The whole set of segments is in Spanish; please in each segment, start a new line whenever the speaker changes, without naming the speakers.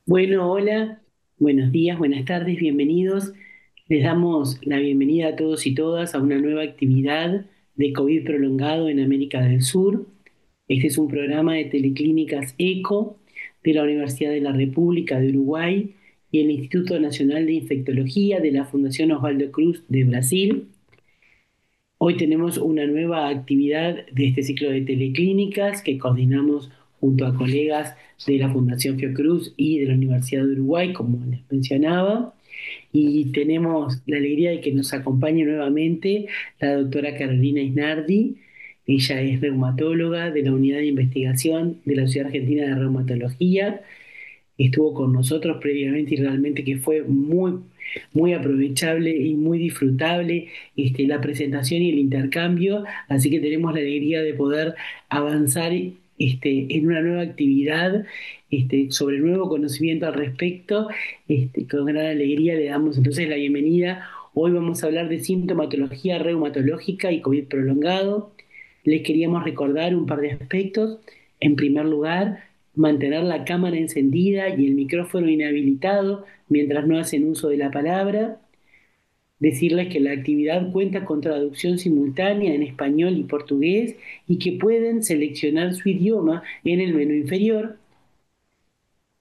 Bueno, hola, buenos días, buenas tardes, bienvenidos. Les damos la bienvenida a todos y todas a una nueva actividad de COVID prolongado en América del Sur. Este es un programa de teleclínicas ECO de la Universidad de la República de Uruguay y el Instituto Nacional de Infectología de la Fundación Osvaldo Cruz de Brasil. Hoy tenemos una nueva actividad de este ciclo de teleclínicas que coordinamos junto a colegas de la Fundación Fiocruz y de la Universidad de Uruguay, como les mencionaba. Y tenemos la alegría de que nos acompañe nuevamente la doctora Carolina Isnardi. Ella es reumatóloga de la Unidad de Investigación de la Sociedad Argentina de Reumatología. Estuvo con nosotros previamente y realmente que fue muy aprovechable y muy disfrutable la presentación y el intercambio, así que tenemos la alegría de poder avanzar en una nueva actividad sobre nuevo conocimiento al respecto. Con gran alegría le damos entonces la bienvenida. Hoy vamos a hablar de sintomatología reumatológica y COVID prolongado. Les queríamos recordar un par de aspectos. En primer lugar, mantener la cámara encendida y el micrófono inhabilitado mientras no hacen uso de la palabra. Decirles que la actividad cuenta con traducción simultánea en español y portugués y que pueden seleccionar su idioma en el menú inferior.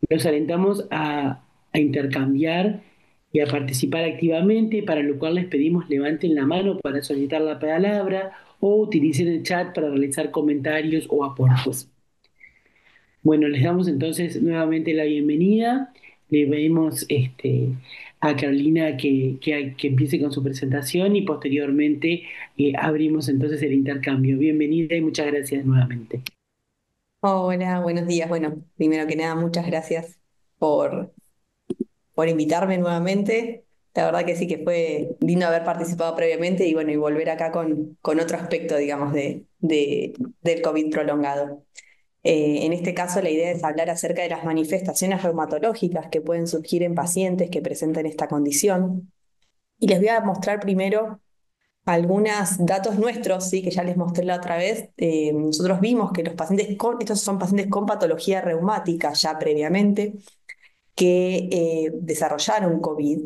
Los alentamos a intercambiar y a participar activamente, para lo cual les pedimos levanten la mano para solicitar la palabra o utilicen el chat para realizar comentarios o aportes. Bueno, les damos entonces nuevamente la bienvenida. Le pedimos a Carolina que empiece con su presentación y posteriormente abrimos entonces el intercambio. Bienvenida y muchas gracias nuevamente.
Hola, buenos días. Bueno, primero que nada, muchas gracias por, por invitarme nuevamente. La verdad que sí que fue lindo haber participado previamente y bueno, y volver acá con otro aspecto, digamos, del COVID prolongado. En este caso, la idea es hablar acerca de las manifestaciones reumatológicas que pueden surgir en pacientes que presenten esta condición. Y les voy a mostrar primero algunos datos nuestros, ¿sí? Que ya les mostré la otra vez. Nosotros vimos que estos son pacientes con patología reumática ya previamente, que desarrollaron COVID,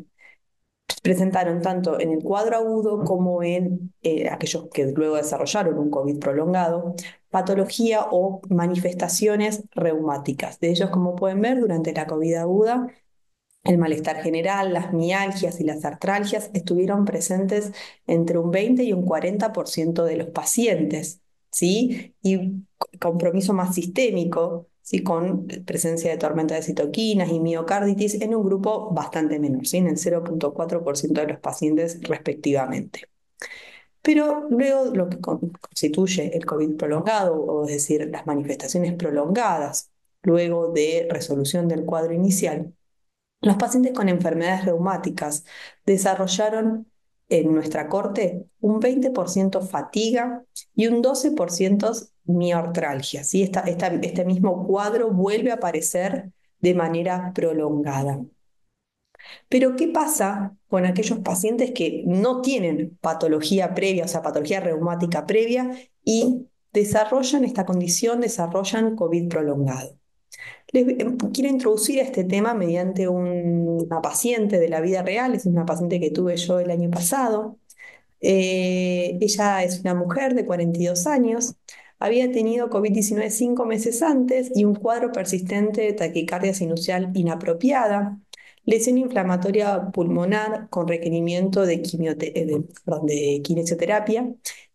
presentaron tanto en el cuadro agudo como en aquellos que luego desarrollaron un COVID prolongado, patología o manifestaciones reumáticas. De ellos, como pueden ver, durante la COVID aguda, el malestar general, las mialgias y las artralgias estuvieron presentes entre un 20 y un 40% de los pacientes, ¿sí? Y compromiso más sistémico, ¿sí? Con presencia de tormenta de citoquinas y miocarditis en un grupo bastante menor, ¿sí? En el 0,4% de los pacientes respectivamente. Pero luego lo que constituye el COVID prolongado, o es decir, las manifestaciones prolongadas, luego de resolución del cuadro inicial, los pacientes con enfermedades reumáticas desarrollaron en nuestra corte un 20% fatiga y un 12% miartralgia, ¿sí? Este mismo cuadro vuelve a aparecer de manera prolongada. Pero ¿qué pasa con aquellos pacientes que no tienen patología previa, o sea, patología reumática previa y desarrollan esta condición, desarrollan COVID prolongado? Quiero introducir este tema mediante una paciente de la vida real, es una paciente que tuve yo el año pasado. Ella es una mujer de 42 años, había tenido COVID-19 5 meses antes y un cuadro persistente de taquicardia sinusial inapropiada, lesión inflamatoria pulmonar con requerimiento de kinesioterapia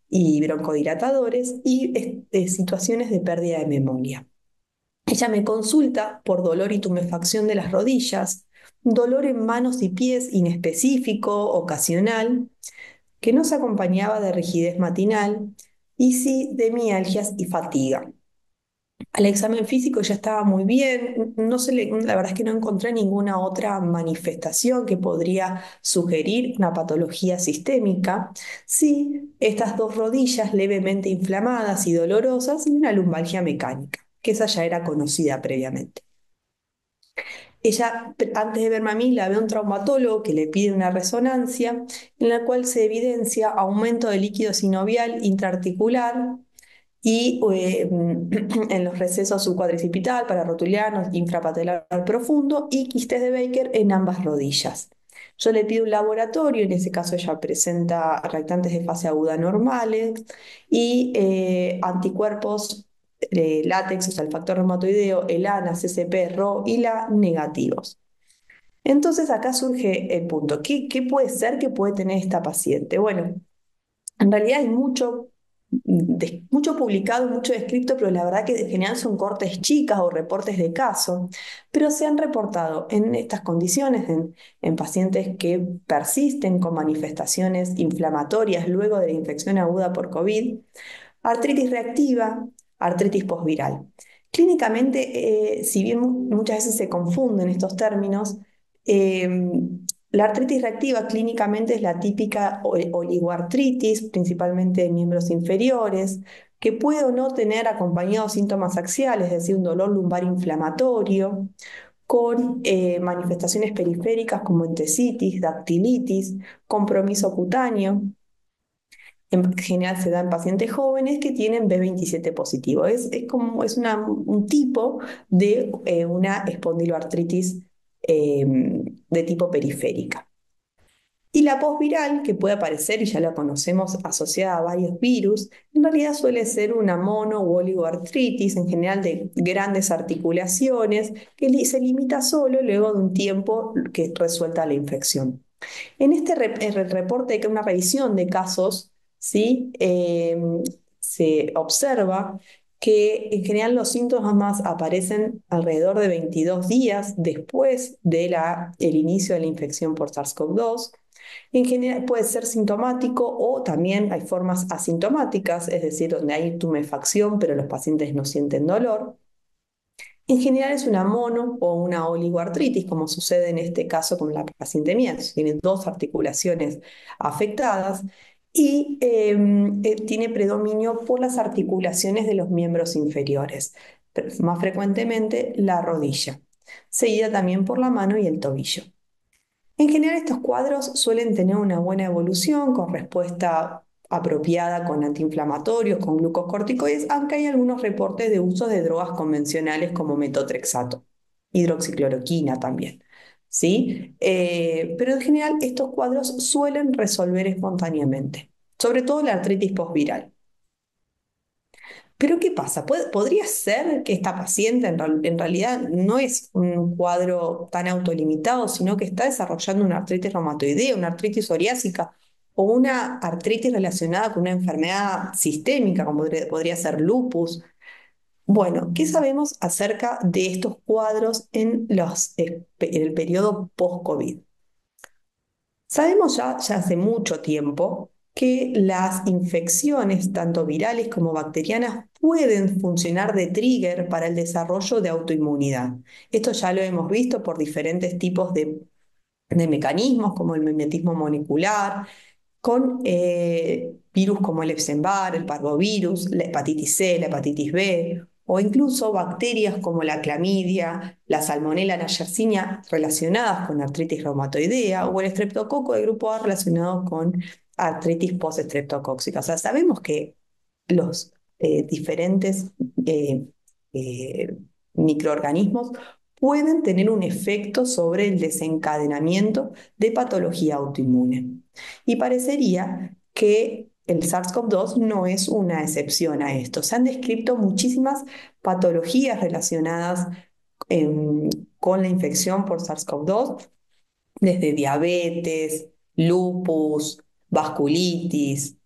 y broncodilatadores y situaciones de pérdida de memoria. Ella me consulta por dolor y tumefacción de las rodillas, dolor en manos y pies inespecífico, ocasional, que no se acompañaba de rigidez matinal y sí de mialgias y fatiga. Al examen físico ya estaba muy bien, la verdad es que no encontré ninguna otra manifestación que podría sugerir una patología sistémica. Sí, estas dos rodillas levemente inflamadas y dolorosas y una lumbalgia mecánica, que esa ya era conocida previamente. Ella, antes de verme a mí, la ve a un traumatólogo que le pide una resonancia en la cual se evidencia aumento de líquido sinovial intraarticular y en los recesos subcuadricipital, pararrotuliano, infrapatelar profundo y quistes de Baker en ambas rodillas. Yo le pido un laboratorio, en ese caso ella presenta reactantes de fase aguda normales y anticuerpos látex, o sea, el factor reumatoideo, el ANA, CCP, RO y la negativos. Entonces acá surge el punto. ¿Qué puede ser que puede tener esta paciente? Bueno, en realidad hay mucho publicado, mucho descrito, pero la verdad que en general son cortes chicas o reportes de caso, pero se han reportado en estas condiciones, en pacientes que persisten con manifestaciones inflamatorias luego de la infección aguda por COVID, artritis reactiva, artritis posviral. Clínicamente, si bien muchas veces se confunden estos términos, eh, la artritis reactiva clínicamente es la típica oligoartritis, principalmente de miembros inferiores, que puede o no tener acompañados síntomas axiales, es decir, un dolor lumbar inflamatorio, con manifestaciones periféricas como entesitis, dactilitis, compromiso cutáneo. En general se da en pacientes jóvenes que tienen B27 positivo. Un tipo de una espondiloartritis de tipo periférica. Y la posviral, que puede aparecer, y ya la conocemos, asociada a varios virus, en realidad suele ser una mono u oligoartritis, en general de grandes articulaciones, que se limita solo luego de un tiempo que resuelta la infección. En el reporte de una revisión de casos, ¿sí? Se observa que en general los síntomas más aparecen alrededor de 22 días después del inicio de la infección por SARS-CoV-2. En general puede ser sintomático o también hay formas asintomáticas, es decir, donde hay tumefacción pero los pacientes no sienten dolor. En general es una mono o una oligoartritis, como sucede en este caso con la paciente mía. Tiene dos articulaciones afectadas y tiene predominio por las articulaciones de los miembros inferiores, pero más frecuentemente la rodilla, seguida también por la mano y el tobillo. En general, estos cuadros suelen tener una buena evolución con respuesta apropiada con antiinflamatorios, con glucocorticoides, aunque hay algunos reportes de uso de drogas convencionales como metotrexato, hidroxicloroquina también. ¿Sí? Pero en general, estos cuadros suelen resolver espontáneamente, sobre todo la artritis posviral. Pero ¿qué pasa? Podría ser que esta paciente en realidad no es un cuadro tan autolimitado, sino que está desarrollando una artritis reumatoidea, una artritis psoriásica o una artritis relacionada con una enfermedad sistémica, como podría ser lupus. Bueno, ¿qué sabemos acerca de estos cuadros en el periodo post-COVID? Sabemos ya hace mucho tiempo que las infecciones, tanto virales como bacterianas, pueden funcionar de trigger para el desarrollo de autoinmunidad. Esto ya lo hemos visto por diferentes tipos de mecanismos, como el mimetismo molecular, con virus como el Epstein-Barr, el parvovirus, la hepatitis C, la hepatitis B, o incluso bacterias como la clamidia, la salmonella, la yersinia relacionadas con artritis reumatoidea, o el estreptococo de grupo A relacionado con artritis postestreptocóxica. O sea, sabemos que los diferentes eh, eh, microorganismos pueden tener un efecto sobre el desencadenamiento de patología autoinmune. Y parecería que el SARS-CoV-2 no es una excepción a esto. Se han descrito muchísimas patologías relacionadas con la infección por SARS-CoV-2, desde diabetes, lupus, vasculitis,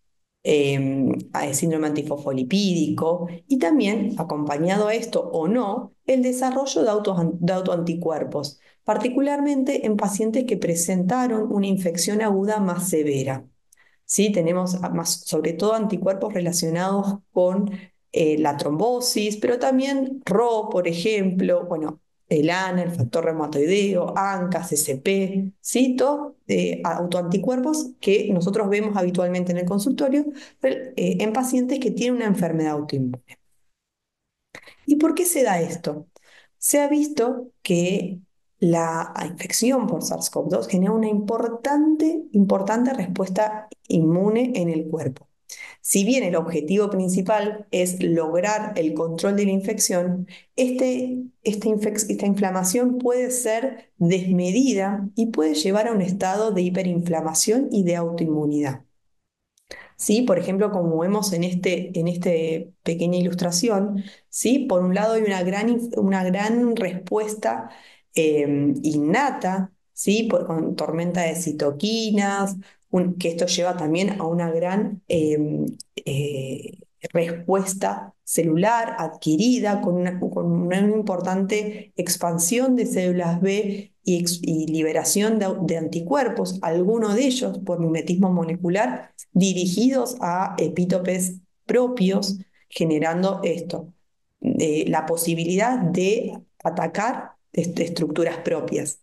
síndrome antifosfolipídico y también, acompañado a esto o no, el desarrollo de autoanticuerpos, particularmente en pacientes que presentaron una infección aguda más severa. ¿Sí? Tenemos más, sobre todo anticuerpos relacionados con la trombosis, pero también RO, por ejemplo, bueno, el ANA, el factor reumatoideo, ANCA, CCP, ¿sí? Todos autoanticuerpos que nosotros vemos habitualmente en el consultorio en pacientes que tienen una enfermedad autoinmune. ¿Y por qué se da esto? Se ha visto que la infección por SARS-CoV-2 genera una importante respuesta inmune en el cuerpo. Si bien el objetivo principal es lograr el control de la infección, esta inflamación puede ser desmedida y puede llevar a un estado de hiperinflamación y de autoinmunidad. ¿Sí? Por ejemplo, como vemos en este pequeña ilustración, ¿sí? Por un lado hay una gran respuesta innata, ¿sí? Con tormenta de citoquinas, que esto lleva también a una gran respuesta celular adquirida con una importante expansión de células B y liberación de anticuerpos, algunos de ellos por mimetismo molecular dirigidos a epítopes propios, generando esto, la posibilidad de atacar estructuras propias.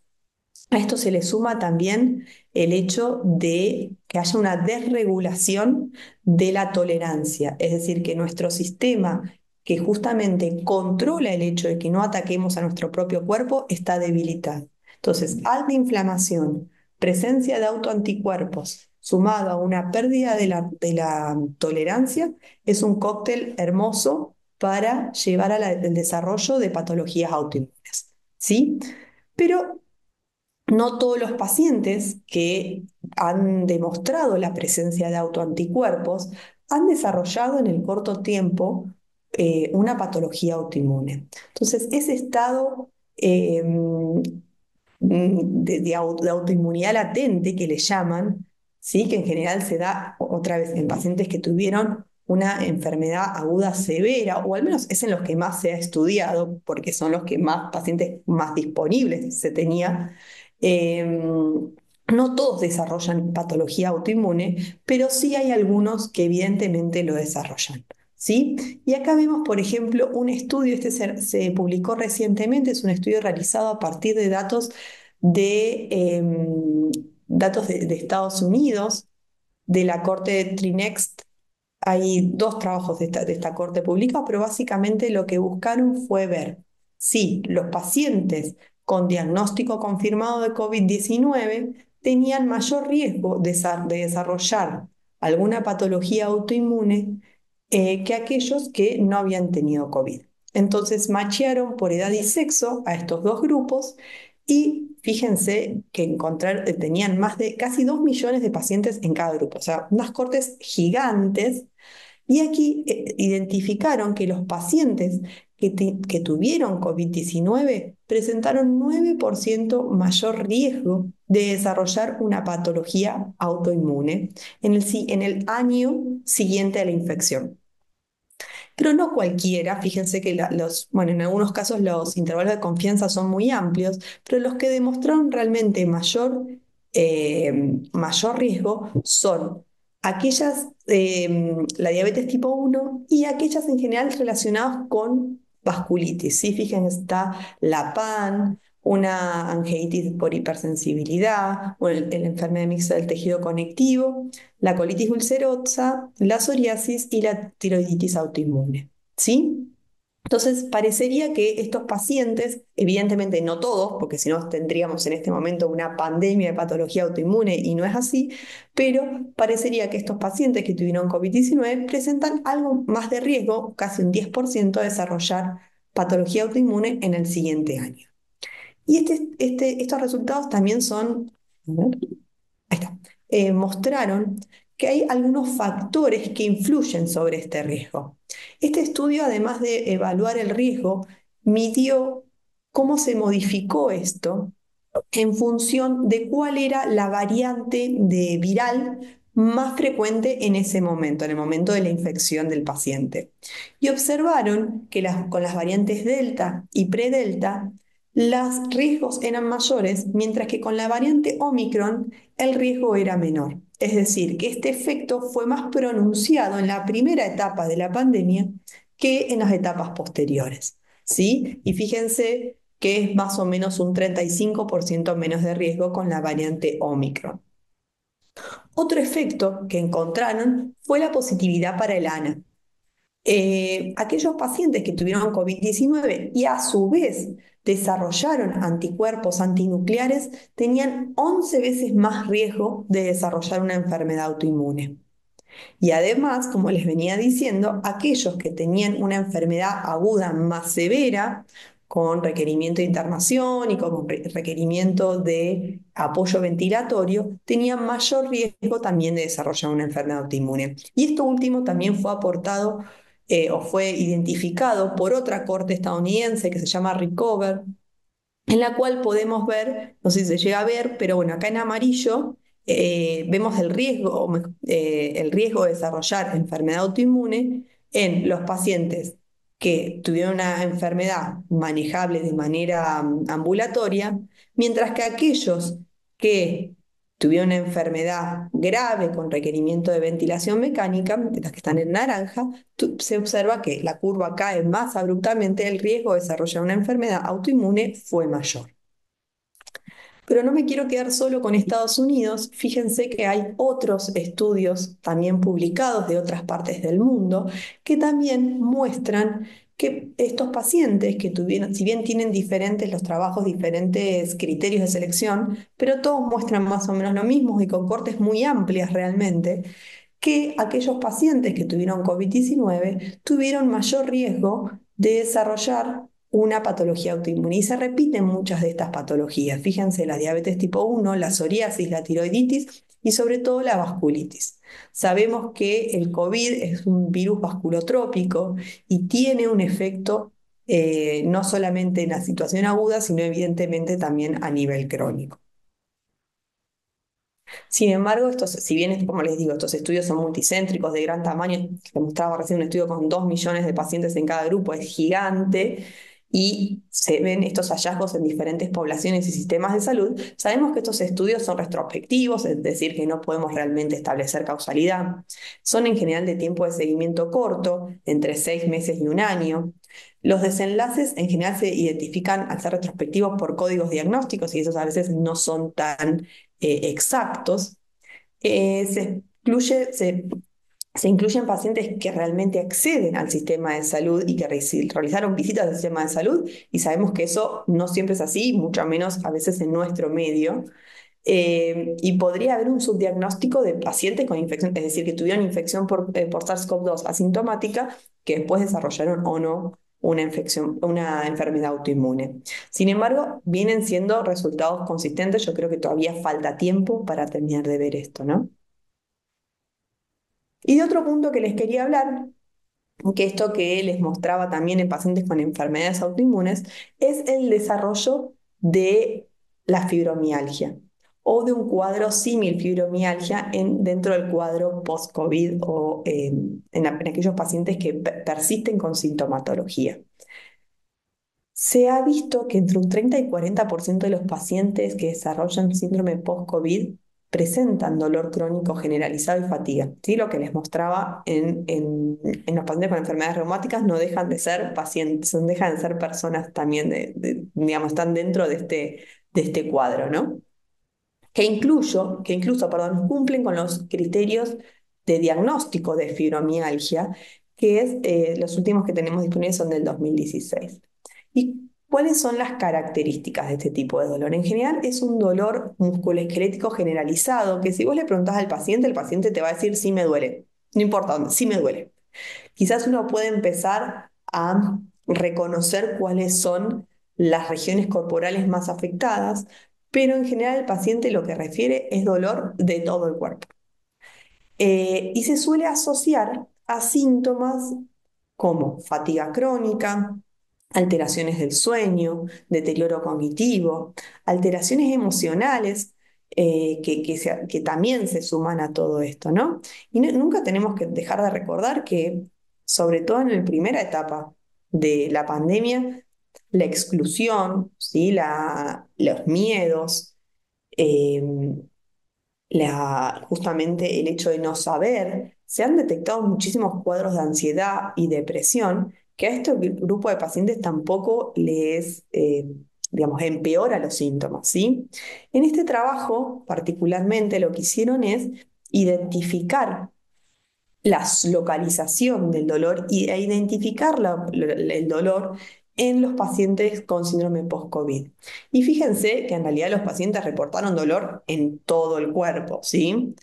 A esto se le suma también el hecho de que haya una desregulación de la tolerancia, es decir, que nuestro sistema que justamente controla el hecho de que no ataquemos a nuestro propio cuerpo está debilitado. Entonces, alta inflamación, presencia de autoanticuerpos, sumado a una pérdida de la tolerancia, es un cóctel hermoso para llevar al desarrollo de patologías autoinmunes. ¿Sí? Pero no todos los pacientes que han demostrado la presencia de autoanticuerpos han desarrollado en el corto tiempo una patología autoinmune. Entonces, ese estado de autoinmunidad latente que le llaman, ¿sí? Que en general se da otra vez en pacientes que tuvieron una enfermedad aguda severa, o al menos es en los que más se ha estudiado, porque son los que más pacientes más disponibles se tenía. No todos desarrollan patología autoinmune, pero sí hay algunos que evidentemente lo desarrollan. ¿Sí? Y acá vemos, por ejemplo, un estudio, se publicó recientemente, es un estudio realizado a partir de datos de Estados Unidos, de la corte de Trinext. Hay dos trabajos de esta corte publicados, pero básicamente lo que buscaron fue ver si los pacientes con diagnóstico confirmado de COVID-19 tenían mayor riesgo de desarrollar alguna patología autoinmune que aquellos que no habían tenido COVID. Entonces, machearon por edad y sexo a estos dos grupos y fíjense que tenían más de casi 2 millones de pacientes en cada grupo, o sea, unas cortes gigantes. Y aquí identificaron que los pacientes que tuvieron COVID-19 presentaron 9% mayor riesgo de desarrollar una patología autoinmune en el año siguiente a la infección. Pero no cualquiera, fíjense que bueno, en algunos casos los intervalos de confianza son muy amplios, pero los que demostraron realmente mayor riesgo son la diabetes tipo 1 y aquellas en general relacionadas con vasculitis. ¿Sí? Fíjense, está la PAN, una anginitis por hipersensibilidad, o la enfermedad mixta del tejido conectivo, la colitis ulcerosa, la psoriasis y la tiroiditis autoinmune. ¿Sí? Entonces, parecería que estos pacientes, evidentemente no todos, porque si no tendríamos en este momento una pandemia de patología autoinmune y no es así, pero parecería que estos pacientes que tuvieron COVID-19 presentan algo más de riesgo, casi un 10%, de desarrollar patología autoinmune en el siguiente año. Y estos resultados también son, a ver, ahí está, mostraron que hay algunos factores que influyen sobre este riesgo. Este estudio, además de evaluar el riesgo, midió cómo se modificó esto en función de cuál era la variante viral más frecuente en ese momento, en el momento de la infección del paciente. Y observaron que con las variantes Delta y Predelta, los riesgos eran mayores, mientras que con la variante Omicron el riesgo era menor. Es decir, que este efecto fue más pronunciado en la primera etapa de la pandemia que en las etapas posteriores. ¿Sí? Y fíjense que es más o menos un 35% menos de riesgo con la variante Omicron. Otro efecto que encontraron fue la positividad para el ANA. Aquellos pacientes que tuvieron COVID-19 y a su vez desarrollaron anticuerpos antinucleares tenían 11 veces más riesgo de desarrollar una enfermedad autoinmune. Y además, como les venía diciendo, aquellos que tenían una enfermedad aguda más severa, con requerimiento de internación y con requerimiento de apoyo ventilatorio, tenían mayor riesgo también de desarrollar una enfermedad autoinmune. Y esto último también fue aportado o fue identificado por otra corte estadounidense que se llama Recover, en la cual podemos ver, no sé si se llega a ver, pero bueno, acá en amarillo vemos el riesgo de desarrollar enfermedad autoinmune en los pacientes que tuvieron una enfermedad manejable de manera ambulatoria, mientras que aquellos que tuvieron una enfermedad grave con requerimiento de ventilación mecánica, las que están en naranja, se observa que la curva cae más abruptamente, el riesgo de desarrollar una enfermedad autoinmune fue mayor. Pero no me quiero quedar solo con Estados Unidos. Fíjense que hay otros estudios también publicados de otras partes del mundo que también muestran que estos pacientes que tuvieron, si bien tienen diferentes los trabajos, diferentes criterios de selección, pero todos muestran más o menos lo mismo y con cortes muy amplias realmente, que aquellos pacientes que tuvieron COVID-19 tuvieron mayor riesgo de desarrollar una patología autoinmune. Y se repiten muchas de estas patologías. Fíjense, la diabetes tipo 1, la psoriasis, la tiroiditis y sobre todo la vasculitis. Sabemos que el COVID es un virus vasculotrópico y tiene un efecto no solamente en la situación aguda, sino evidentemente también a nivel crónico. Sin embargo, si bien, como les digo, estos estudios son multicéntricos de gran tamaño, les mostraba recién un estudio con 2 millones de pacientes en cada grupo, es gigante, y se ven estos hallazgos en diferentes poblaciones y sistemas de salud, sabemos que estos estudios son retrospectivos, es decir, que no podemos realmente establecer causalidad. Son en general de tiempo de seguimiento corto, entre 6 meses y un año. Los desenlaces en general se identifican al ser retrospectivos por códigos diagnósticos y esos a veces no son tan exactos. Se incluyen pacientes que realmente acceden al sistema de salud y que realizaron visitas al sistema de salud, y sabemos que eso no siempre es así, mucho menos a veces en nuestro medio. Y podría haber un subdiagnóstico de pacientes con infección, es decir, que tuvieron infección por SARS-CoV-2 asintomática, que después desarrollaron o no una infección, una enfermedad autoinmune. Sin embargo, vienen siendo resultados consistentes. Yo creo que todavía falta tiempo para terminar de ver esto, ¿no? Y de otro punto que les quería hablar, que esto que les mostraba también en pacientes con enfermedades autoinmunes, es el desarrollo de la fibromialgia o de un cuadro símil fibromialgia dentro del cuadro post-COVID o en aquellos pacientes que persisten con sintomatología. Se ha visto que entre un 30 y 40% de los pacientes que desarrollan síndrome post-COVID presentan dolor crónico generalizado y fatiga. ¿Sí? Lo que les mostraba en los pacientes con enfermedades reumáticas no dejan de ser pacientes, no dejan de ser personas también, digamos, están dentro de este cuadro, ¿no? Que incluso, perdón, cumplen con los criterios de diagnóstico de fibromialgia, que es los últimos que tenemos disponibles son del 2016. ¿Y cuáles son las características de este tipo de dolor? En general es un dolor musculoesquelético generalizado, que si vos le preguntás al paciente, el paciente te va a decir sí me duele, no importa dónde, sí me duele. Quizás uno puede empezar a reconocer cuáles son las regiones corporales más afectadas, pero en general el paciente lo que refiere es dolor de todo el cuerpo. Y se suele asociar a síntomas como fatiga crónica, alteraciones del sueño, deterioro cognitivo, alteraciones emocionales que también se suman a todo esto, ¿no? Y nunca tenemos que dejar de recordar que, sobre todo en la primera etapa de la pandemia, la exclusión, ¿sí? Los miedos, eh, justamente el hecho de no saber, se han detectado muchísimos cuadros de ansiedad y depresión que a este grupo de pacientes tampoco les, digamos, empeora los síntomas, ¿sí? En este trabajo, particularmente, lo que hicieron es identificar la localización del dolor e identificar el dolor en los pacientes con síndrome post-COVID. Y fíjense que en realidad los pacientes reportaron dolor en todo el cuerpo, ¿sí?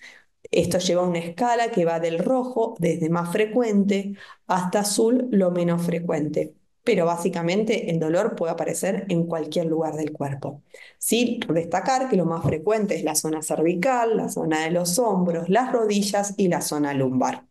Esto lleva una escala que va del rojo, desde más frecuente, hasta azul, lo menos frecuente. Pero básicamente el dolor puede aparecer en cualquier lugar del cuerpo. Sí, destacar que lo más frecuente es la zona cervical, la zona de los hombros, las rodillas y la zona lumbar.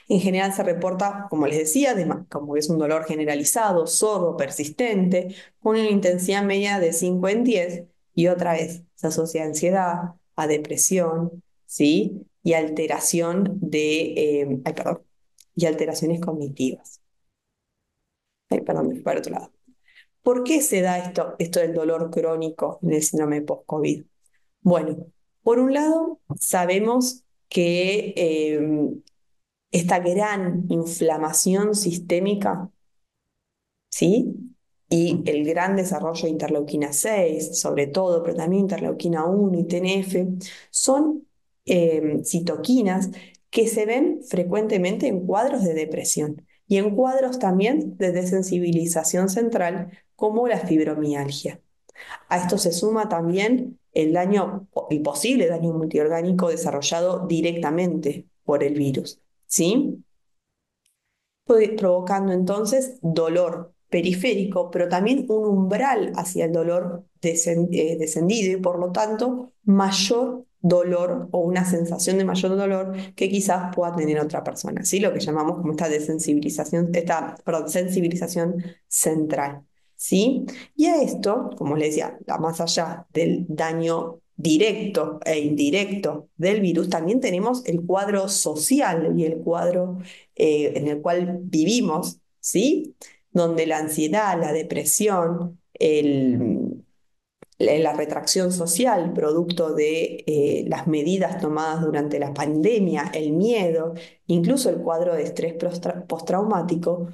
En general se reporta, como les decía, como es un dolor generalizado, sordo, persistente, con una intensidad media de 5 en 10 y otra vez se asocia a ansiedad, a depresión, ¿sí? Y alteración y alteraciones cognitivas. Ay, perdón, me fui para otro lado. ¿Por qué se da esto del dolor crónico en el síndrome post-COVID? Bueno, por un lado, sabemos que esta gran inflamación sistémica, ¿sí? Y el gran desarrollo de interleuquina 6, sobre todo, pero también interleuquina 1 y TNF, son citoquinas que se ven frecuentemente en cuadros de depresión y en cuadros también de desensibilización central, como la fibromialgia. A esto se suma también el posible daño multiorgánico desarrollado directamente por el virus, ¿sí? Provocando entonces dolor periférico, pero también un umbral hacia el dolor descendido y por lo tanto mayor dolor o una sensación de mayor dolor que quizás pueda tener otra persona, ¿sí? Lo que llamamos como perdón, sensibilización central, ¿sí? Y a esto, como les decía, más allá del daño directo e indirecto del virus, también tenemos el cuadro social y el cuadro en el cual vivimos, ¿sí? Donde la ansiedad, la depresión, la retracción social, producto de las medidas tomadas durante la pandemia, el miedo, incluso el cuadro de estrés postraumático,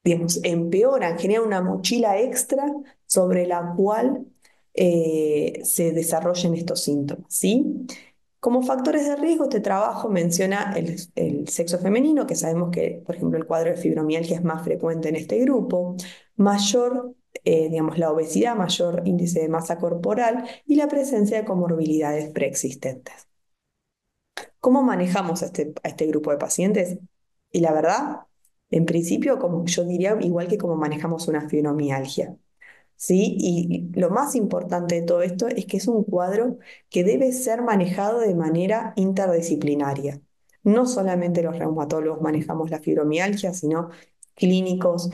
digamos, empeoran, generan una mochila extra sobre la cual se desarrollen estos síntomas, ¿sí? Como factores de riesgo, este trabajo menciona el sexo femenino, que sabemos que, por ejemplo, el cuadro de fibromialgia es más frecuente en este grupo, mayor, digamos, la obesidad, mayor índice de masa corporal y la presencia de comorbilidades preexistentes. ¿Cómo manejamos a este grupo de pacientes? Y la verdad, en principio, como yo diría, igual que como manejamos una fibromialgia. ¿Sí? Y lo más importante de todo esto es que es un cuadro que debe ser manejado de manera interdisciplinaria. No solamente los reumatólogos manejamos la fibromialgia, sino clínicos,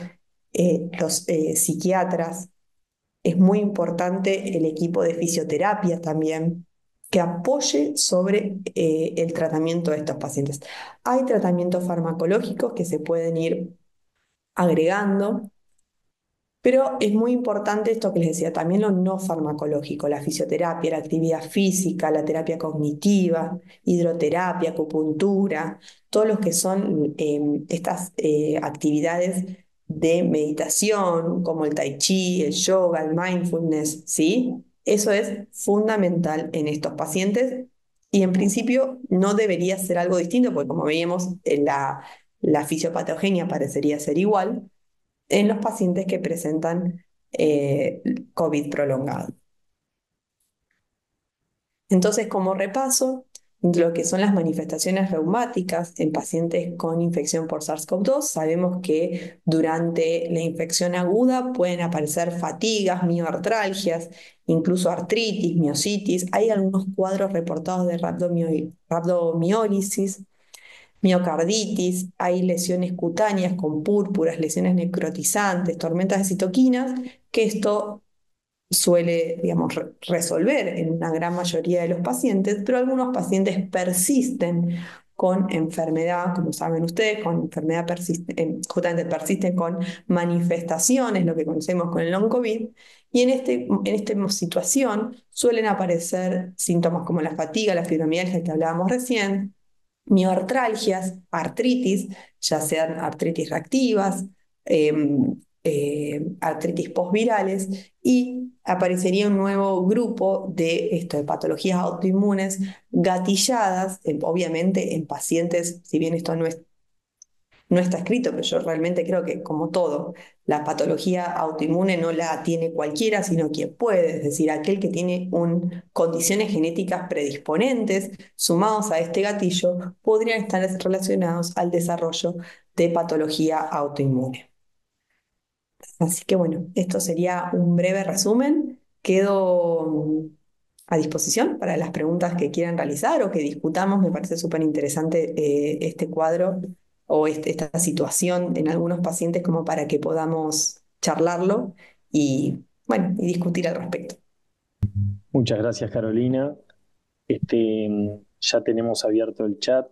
los psiquiatras. Es muy importante el equipo de fisioterapia también, que apoye sobre el tratamiento de estos pacientes. Hay tratamientos farmacológicos que se pueden ir agregando, pero es muy importante esto que les decía, también lo no farmacológico, la fisioterapia, la actividad física, la terapia cognitiva, hidroterapia, acupuntura, todos los que son estas actividades de meditación, como el tai chi, el yoga, el mindfulness, ¿sí? Eso es fundamental en estos pacientes y en principio no debería ser algo distinto, porque como veíamos, la fisiopatogenia parecería ser igual en los pacientes que presentan COVID prolongado. Entonces, como repaso, lo que son las manifestaciones reumáticas en pacientes con infección por SARS-CoV-2, sabemos que durante la infección aguda pueden aparecer fatigas, mioartralgias, incluso artritis, miositis. Hay algunos cuadros reportados de rhabdomiólisis, miocarditis, hay lesiones cutáneas con púrpuras, lesiones necrotizantes, tormentas de citoquinas, que esto suele, digamos, resolver en una gran mayoría de los pacientes, pero algunos pacientes persisten con enfermedad, como saben ustedes, con enfermedad justamente persisten con manifestaciones, lo que conocemos con el long COVID, y en esta situación suelen aparecer síntomas como la fatiga, la fibromialgia que hablábamos recién, mioartralgias, artritis, ya sean artritis reactivas, artritis postvirales, y aparecería un nuevo grupo de patologías autoinmunes gatilladas, obviamente en pacientes, si bien esto no es no está escrito, pero yo realmente creo que como todo, la patología autoinmune no la tiene cualquiera, sino quien puede, es decir, aquel que tiene condiciones genéticas predisponentes sumados a este gatillo podrían estar relacionados al desarrollo de patología autoinmune. Así que bueno, esto sería un breve resumen. Quedo a disposición para las preguntas que quieran realizar o que discutamos. Me parece súper interesante este cuadro o esta situación en algunos pacientes como para que podamos charlarlo y bueno, y discutir al respecto.
Muchas gracias, Carolina. Ya tenemos abierto el chat.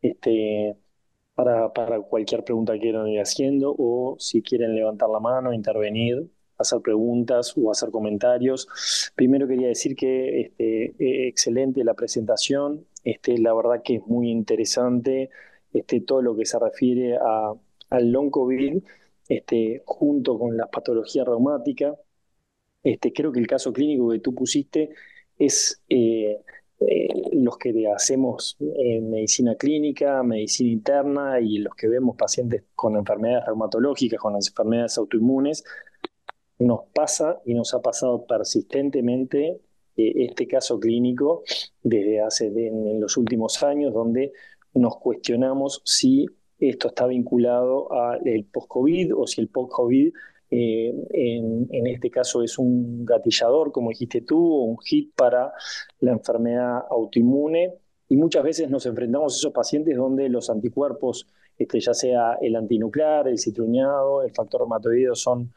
Este, para cualquier pregunta que quieran ir haciendo o si quieren levantar la mano, intervenir, hacer preguntas o hacer comentarios. Primero quería decir que excelente la presentación, la verdad que es muy interesante todo lo que se refiere al long COVID junto con las patologías reumáticas. Creo que el caso clínico que tú pusiste es los que hacemos medicina clínica, medicina interna y los que vemos pacientes con enfermedades reumatológicas, con las enfermedades autoinmunes, nos pasa y nos ha pasado persistentemente este caso clínico en los últimos años, donde nos cuestionamos si esto está vinculado al post-COVID o si el post-COVID en este caso es un gatillador, como dijiste tú, o un hit para la enfermedad autoinmune. Y muchas veces nos enfrentamos a esos pacientes donde los anticuerpos, ya sea el antinuclear, el citruñado, el factor reumatoideo, son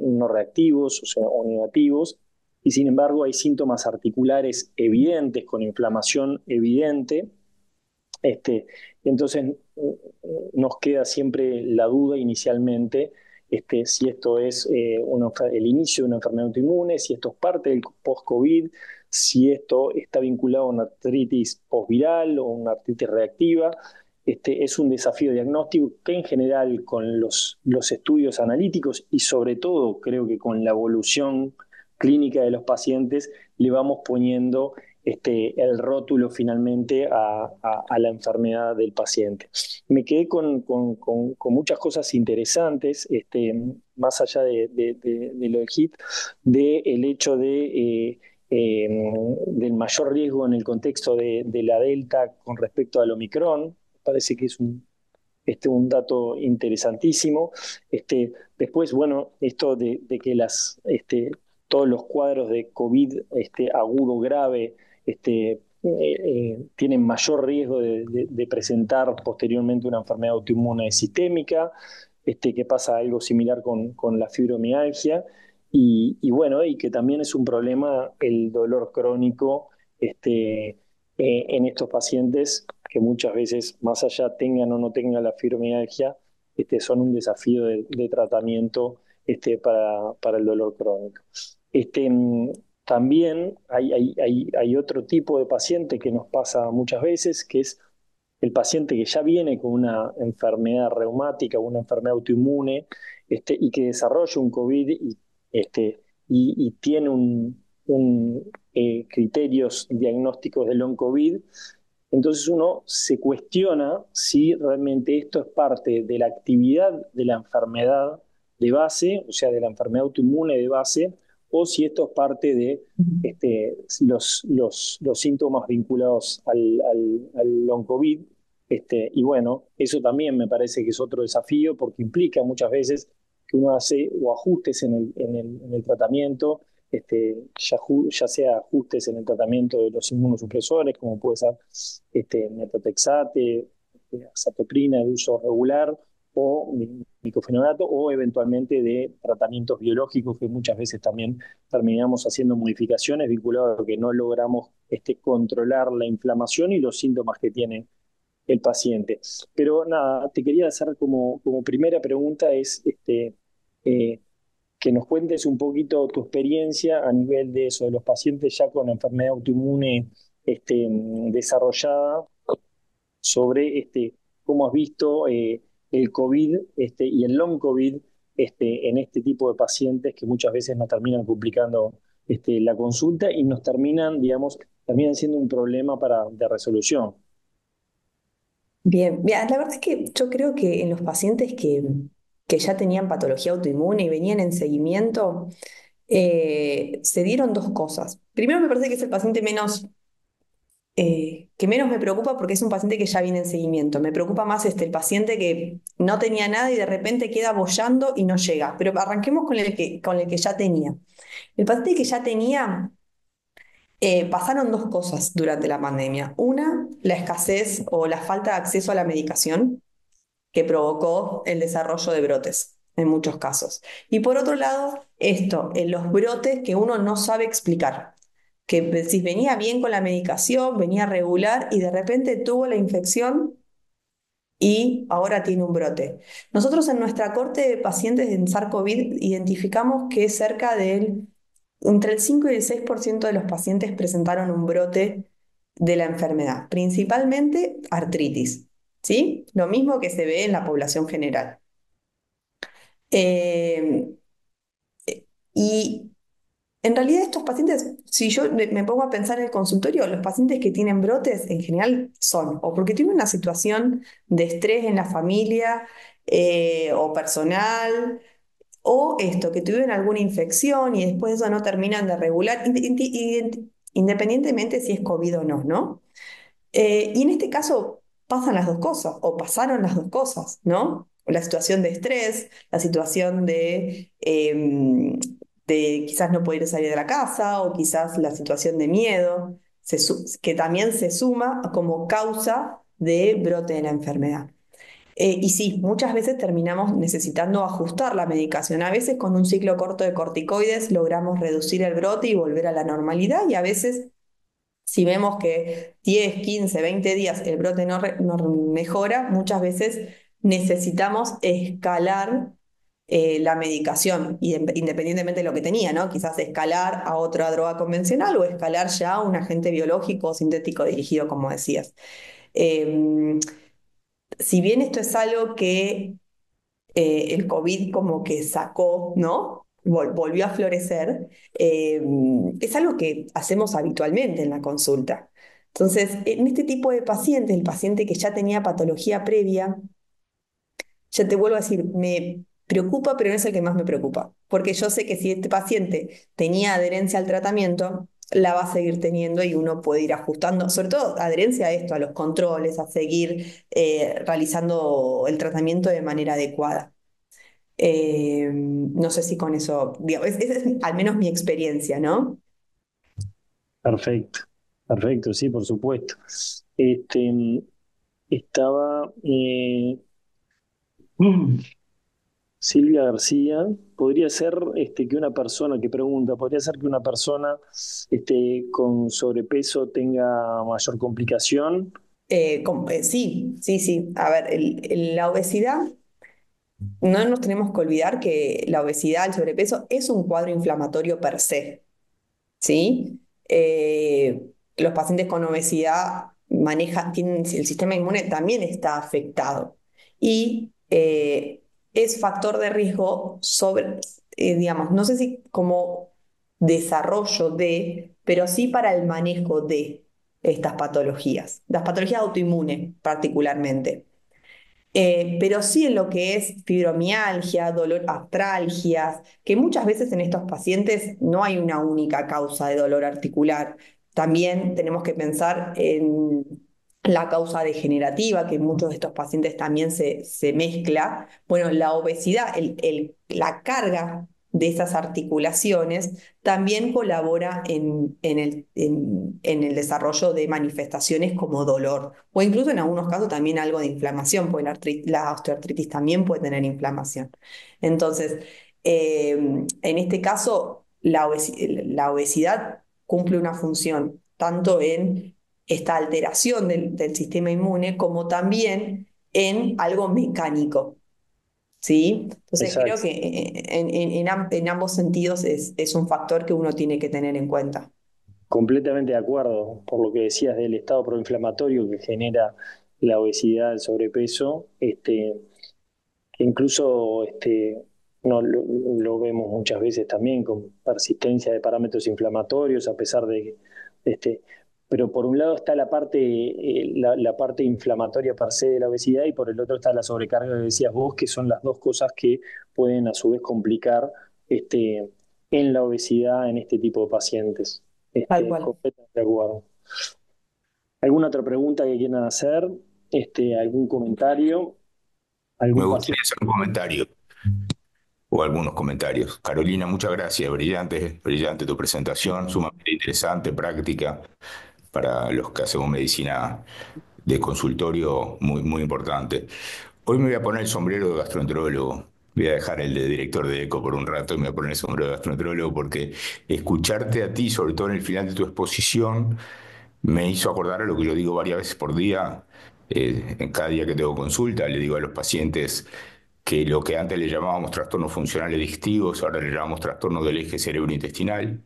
no reactivos, o sea, o negativos, y sin embargo hay síntomas articulares evidentes, con inflamación evidente. Entonces nos queda siempre la duda inicialmente si esto es el inicio de una enfermedad autoinmune, si esto es parte del post-COVID, si esto está vinculado a una artritis postviral o una artritis reactiva. Es un desafío diagnóstico que en general con los estudios analíticos y sobre todo creo que con la evolución clínica de los pacientes le vamos poniendo el rótulo finalmente a la enfermedad del paciente. Me quedé con muchas cosas interesantes, más allá de lo del HIT, del hecho del mayor riesgo en el contexto de la Delta con respecto al Omicron. Parece que es un dato interesantísimo. Después, bueno, esto de que todos los cuadros de COVID agudo grave tienen mayor riesgo de presentar posteriormente una enfermedad autoinmune sistémica, que pasa algo similar con la fibromialgia, y bueno, y que también es un problema el dolor crónico en estos pacientes que muchas veces, más allá tengan o no tengan la fibromialgia, son un desafío de tratamiento para el dolor crónico. Este, También hay otro tipo de paciente que nos pasa muchas veces, que es el paciente que ya viene con una enfermedad reumática, una enfermedad autoinmune, y que desarrolla un COVID y tiene criterios diagnósticos de long COVID. Entonces uno se cuestiona si realmente esto es parte de la actividad de la enfermedad de base, o sea, de la enfermedad autoinmune de base, o si esto es parte de los síntomas vinculados al long COVID. Y bueno, eso también me parece que es otro desafío porque implica muchas veces que uno hace o ajustes en el tratamiento, ya sea ajustes en el tratamiento de los inmunosupresores, como puede ser metotrexate, azathioprina de uso regular, o micofenonato, o eventualmente de tratamientos biológicos que muchas veces también terminamos haciendo modificaciones vinculadas a que no logramos controlar la inflamación y los síntomas que tiene el paciente. Pero nada, te quería hacer como primera pregunta es eh, que nos cuentes un poquito tu experiencia a nivel de eso, de los pacientes ya con enfermedad autoinmune desarrollada, sobre cómo has visto el COVID y el long COVID en este tipo de pacientes que muchas veces nos terminan complicando la consulta y nos terminan, digamos, terminan siendo un problema de resolución.
Bien, bien, la verdad es que yo creo que en los pacientes que ya tenían patología autoinmune y venían en seguimiento, se dieron dos cosas. Primero, me parece que es el paciente que menos me preocupa porque es un paciente que ya viene en seguimiento. Me preocupa más el paciente que no tenía nada y de repente queda boyando y no llega. Pero arranquemos con el que ya tenía. El paciente que ya tenía, pasaron dos cosas durante la pandemia. Una, la escasez o la falta de acceso a la medicación que provocó el desarrollo de brotes en muchos casos. Y por otro lado, esto, en los brotes que uno no sabe explicar, que si venía bien con la medicación, venía regular y de repente tuvo la infección y ahora tiene un brote. Nosotros en nuestra corte de pacientes en SARS-CoV identificamos que entre el 5 y el 6% de los pacientes presentaron un brote de la enfermedad, principalmente artritis, ¿sí? Lo mismo que se ve en la población general. Eh, y en realidad estos pacientes, si yo me pongo a pensar en el consultorio, los pacientes que tienen brotes en general son o porque tienen una situación de estrés en la familia o personal, o esto, que tuvieron alguna infección y después de eso no terminan de regular, independientemente si es COVID o no, ¿no? Y en este caso pasan las dos cosas, o pasaron las dos cosas, ¿no? La situación de estrés, la situación de quizás no poder salir de la casa, o quizás la situación de miedo, que también se suma como causa de brote de la enfermedad. Y sí, muchas veces terminamos necesitando ajustar la medicación. A veces con un ciclo corto de corticoides logramos reducir el brote y volver a la normalidad, y a veces si vemos que 10, 15, 20 días el brote no mejora, muchas veces necesitamos escalar la medicación, independientemente de lo que tenía, ¿no? Quizás escalar a otra droga convencional o escalar ya a un agente biológico o sintético dirigido, como decías. Eh, si bien esto es algo que el COVID como que sacó, ¿no? Volvió a florecer, es algo que hacemos habitualmente en la consulta. Entonces, en este tipo de pacientes, el paciente que ya tenía patología previa, ya te vuelvo a decir, me preocupa, pero no es el que más me preocupa, porque yo sé que si este paciente tenía adherencia al tratamiento, la va a seguir teniendo y uno puede ir ajustando, sobre todo adherencia a esto, a los controles, a seguir realizando el tratamiento de manera adecuada. No sé si con eso, digamos, esa es al menos mi experiencia, ¿no?
Perfecto, perfecto, sí, por supuesto. Este, estaba Silvia García. Podría ser que una persona que pregunta, podría ser que una persona con sobrepeso tenga mayor complicación.
Sí, sí, sí. A ver, la obesidad, no nos tenemos que olvidar que la obesidad, el sobrepeso, es un cuadro inflamatorio per se. ¿Sí? Los pacientes con obesidad el sistema inmune también está afectado y es factor de riesgo digamos, no sé si como desarrollo pero sí para el manejo de estas patologías, las patologías autoinmunes particularmente. Pero sí en lo que es fibromialgia, dolor, artralgias, que muchas veces en estos pacientes no hay una única causa de dolor articular. También tenemos que pensar en la causa degenerativa, que en muchos de estos pacientes también se mezcla. Bueno, la obesidad, la carga de esas articulaciones también colabora en el desarrollo de manifestaciones como dolor, o incluso en algunos casos también algo de inflamación, porque la osteoartritis también puede tener inflamación. Entonces, en este caso, la obesidad cumple una función tanto en esta alteración del sistema inmune como también en algo mecánico. ¿Sí? Entonces creo
Exacto.
que en ambos sentidos es un factor que uno tiene que tener en cuenta.
Completamente de acuerdo por lo que decías del estado proinflamatorio que genera la obesidad, el sobrepeso, que incluso no, lo vemos muchas veces también con persistencia de parámetros inflamatorios, a pesar de, este, pero por un lado está la parte inflamatoria per se de la obesidad y por el otro está la sobrecarga que decías vos, que son las dos cosas que pueden a su vez complicar en la obesidad en este tipo de pacientes.
Tal cual.
Completamente de acuerdo. ¿Alguna otra pregunta que quieran hacer? ¿Algún comentario?
Me
¿Algún
gustaría
paciente?
hacer un comentario o algunos comentarios. Carolina, muchas gracias. Brillante, brillante tu presentación, sumamente interesante, práctica para los que hacemos medicina de consultorio, muy, muy importante. Hoy me voy a poner el sombrero de gastroenterólogo. Voy a dejar el de director de ECO por un rato y me voy a poner el sombrero de gastroenterólogo porque escucharte a ti, sobre todo en el final de tu exposición, me hizo acordar a lo que yo digo varias veces por día. En cada día que tengo consulta, le digo a los pacientes que lo que antes le llamábamos trastornos funcionales digestivos, ahora le llamamos trastornos del eje cerebrointestinal,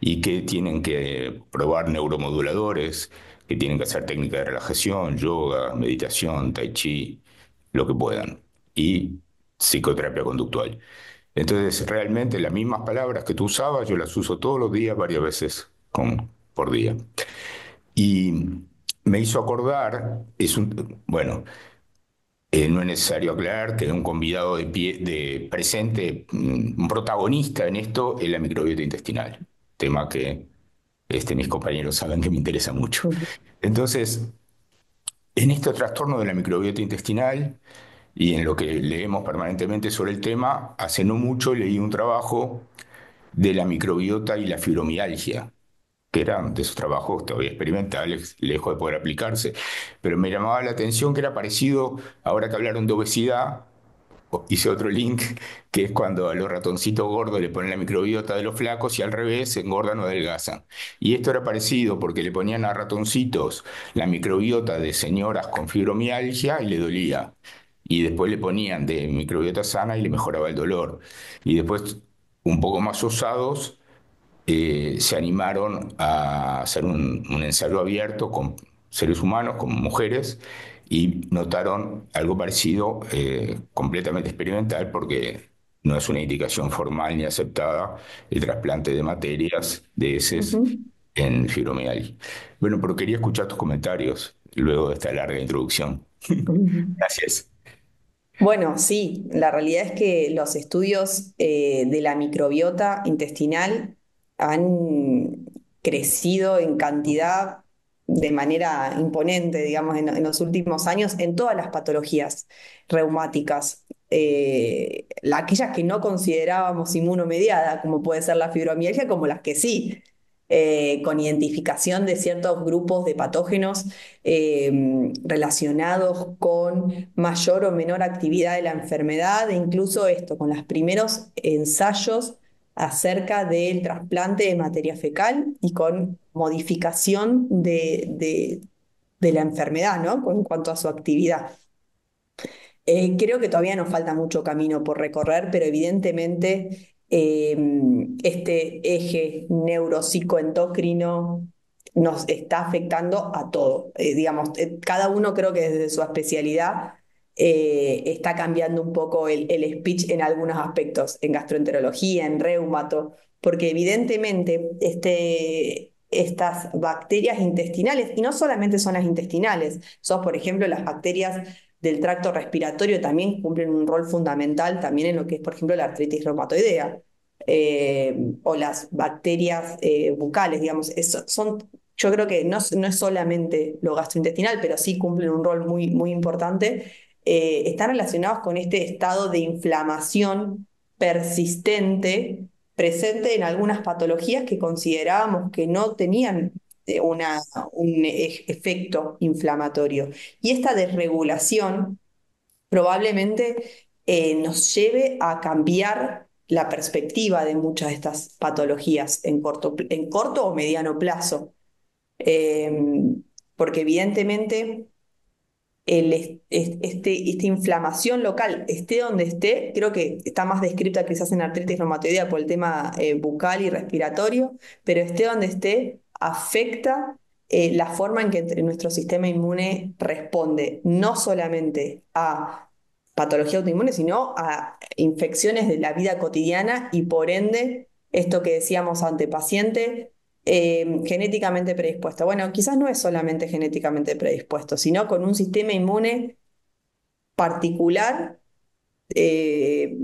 y que tienen que probar neuromoduladores, que tienen que hacer técnicas de relajación, yoga, meditación, tai chi, lo que puedan, y psicoterapia conductual. Entonces, realmente las mismas palabras que tú usabas, yo las uso todos los días, varias veces por día. Y me hizo acordar, bueno, no es necesario aclarar que un convidado de presente, un protagonista en esto es la microbiota intestinal, tema que mis compañeros saben que me interesa mucho.
Ujú.
Entonces, en este trastorno de la microbiota intestinal y en lo que leemos permanentemente sobre el tema, hace no mucho leí un trabajo de la microbiota y la fibromialgia, que eran de esos trabajos todavía experimentales, lejos de poder aplicarse, pero me llamaba la atención que era parecido, ahora que hablaron de obesidad, hice otro link, que es cuando a los ratoncitos gordos le ponen la microbiota de los flacos y al revés, engordan o adelgazan. Y esto era parecido porque le ponían a ratoncitos la microbiota de señoras con fibromialgia y le dolía. Y después le ponían de microbiota sana y le mejoraba el dolor. Y después, un poco más osados, se animaron a hacer un ensayo abierto con seres humanos, con mujeres, y notaron algo parecido, completamente experimental, porque no es una indicación formal ni aceptada el trasplante de materias de heces
Ujú.
en fibromialgia. Bueno, pero quería escuchar tus comentarios luego de esta larga introducción.
Ujú.
Gracias.
Bueno, sí, la realidad es que los estudios de la microbiota intestinal han crecido en cantidad de manera imponente, digamos, en los últimos años en todas las patologías reumáticas. Aquellas que no considerábamos inmunomediadas, como puede ser la fibromialgia, como las que sí, con identificación de ciertos grupos de patógenos relacionados con mayor o menor actividad de la enfermedad, e incluso esto, con los primeros ensayos acerca del trasplante de materia fecal y con modificación de la enfermedad, ¿no? En cuanto a su actividad. Creo que todavía nos falta mucho camino por recorrer, pero evidentemente este eje neuropsicoendocrino nos está afectando a todo. Digamos, cada uno creo que desde su especialidad está cambiando un poco el speech en algunos aspectos, en gastroenterología, en reumato, porque evidentemente estas bacterias intestinales, y no solamente son las intestinales, son por ejemplo las bacterias del tracto respiratorio también cumplen un rol fundamental también en lo que es, por ejemplo, la artritis reumatoidea o las bacterias bucales, digamos. Yo creo que no es solamente lo gastrointestinal, pero sí cumplen un rol muy, muy importante. Están relacionados con este estado de inflamación persistente presente en algunas patologías que considerábamos que no tenían un efecto inflamatorio. Y esta desregulación probablemente nos lleve a cambiar la perspectiva de muchas de estas patologías en corto o mediano plazo. Eh, Porque evidentemente esta inflamación local, esté donde esté, creo que está más descrita quizás en artritis reumatoidea por el tema bucal y respiratorio, pero esté donde esté, afecta la forma en que nuestro sistema inmune responde, no solamente a patología autoinmune, sino a infecciones de la vida cotidiana y por ende, esto que decíamos ante paciente, Genéticamente predispuesto. Bueno, quizás no es solamente genéticamente predispuesto, sino con un sistema inmune particular eh,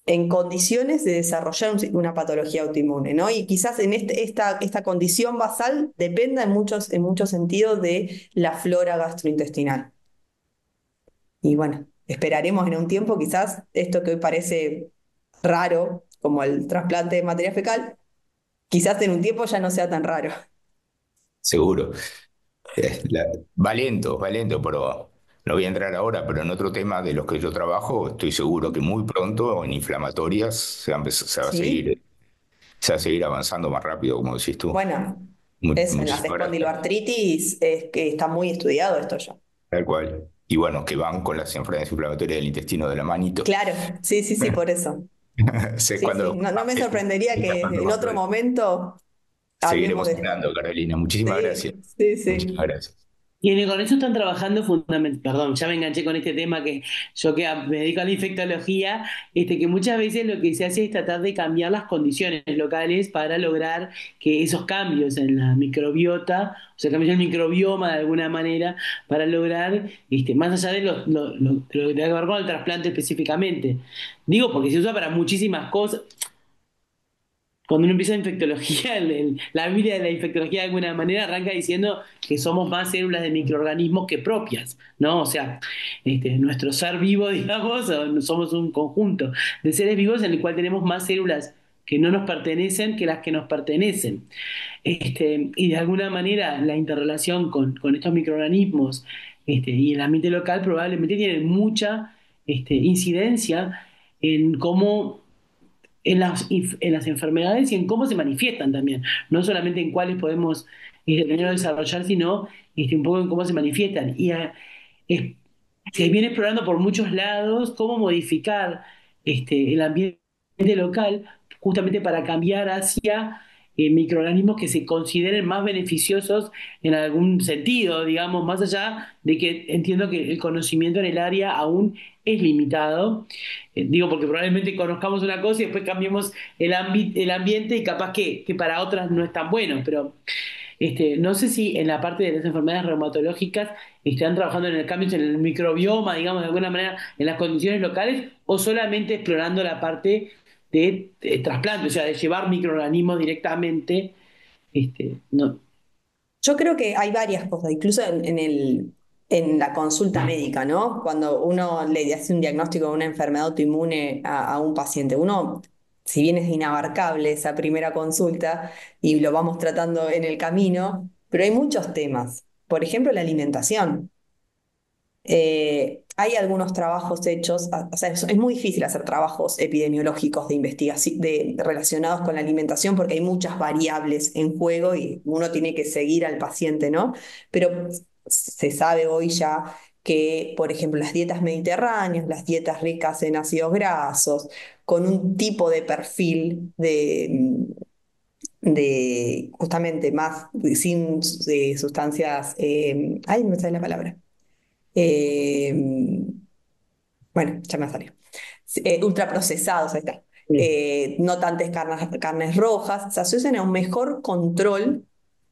en condiciones de desarrollar una patología autoinmune, ¿no? Y quizás en esta condición basal dependa en muchos sentidos de la flora gastrointestinal. Y bueno, esperaremos en un tiempo quizás esto que hoy parece raro, como el trasplante de materia fecal, quizás en un tiempo ya no sea tan raro.
Seguro. Va lento, pero no voy a entrar ahora, pero en otro tema de los que yo trabajo, estoy seguro que muy pronto en inflamatorias
¿Sí?
se va a seguir avanzando más rápido, como decís tú.
Bueno, eso, en las
Muchísimas gracias.
espondiloartritis es que está muy estudiado esto ya.
Tal cual. Y bueno, que van con las enfermedades inflamatorias del intestino de la manito.
Claro, sí, sí, sí, por eso.
Sé
Sí, sí,
cuando
no, no me sorprendería
está
que
cuando
en
más
otro
duele.
momento hablemos
Seguiremos
de esto.
hablando, Carolina. Muchísimas gracias.
Sí, sí,
Muchísimas
sí.
gracias.
Y con eso están trabajando fundamentalmente, perdón, ya me enganché con este tema que yo que me dedico a la infectología, que muchas veces lo que se hace es tratar de cambiar las condiciones locales para lograr que esos cambios en la microbiota, o sea, cambios en el microbioma de alguna manera, para lograr, más allá de lo que tiene que ver con el trasplante específicamente. Digo, porque se usa para muchísimas cosas, cuando uno empieza infectología, la Biblia de la infectología de alguna manera arranca diciendo que somos más células de microorganismos que propias, ¿no? O sea, nuestro ser vivo, digamos, somos un conjunto de seres vivos en el cual tenemos más células que no nos pertenecen que las que nos pertenecen. Y de alguna manera la interrelación con estos microorganismos y el ambiente local probablemente tienen mucha incidencia en cómo en las enfermedades y en cómo se manifiestan también, no solamente en cuáles podemos tener o desarrollar, sino un poco en cómo se manifiestan. Es- Se viene explorando por muchos lados cómo modificar el ambiente local justamente para cambiar hacia microorganismos que se consideren más beneficiosos en algún sentido, digamos, más allá de que entiendo que el conocimiento en el área aún es limitado. Digo, porque probablemente conozcamos una cosa y después cambiemos el ambiente y capaz que para otras no es tan bueno, pero no sé si en la parte de las enfermedades reumatológicas están trabajando en el cambio en el microbioma, digamos, de alguna manera, en las condiciones locales, o solamente explorando la parte de trasplante, o sea, de llevar microorganismos directamente. No.
Yo creo que hay varias cosas, incluso en la consulta médica, ¿no? Cuando uno le hace un diagnóstico de una enfermedad autoinmune a un paciente, uno, si bien es inabarcable esa primera consulta y lo vamos tratando en el camino, pero hay muchos temas. Por ejemplo, la alimentación. Hay algunos trabajos hechos, o sea, es muy difícil hacer trabajos epidemiológicos de investigación relacionados con la alimentación porque hay muchas variables en juego y uno tiene que seguir al paciente, ¿no? Pero se sabe hoy ya que, por ejemplo, las dietas mediterráneas, las dietas ricas en ácidos grasos, con un tipo de perfil de justamente más sin sustancias, ay, no me sale la palabra. Eh, bueno, ya me salió. Ultraprocesados, ahí está. No tantas carnes rojas, se asocian a un mejor control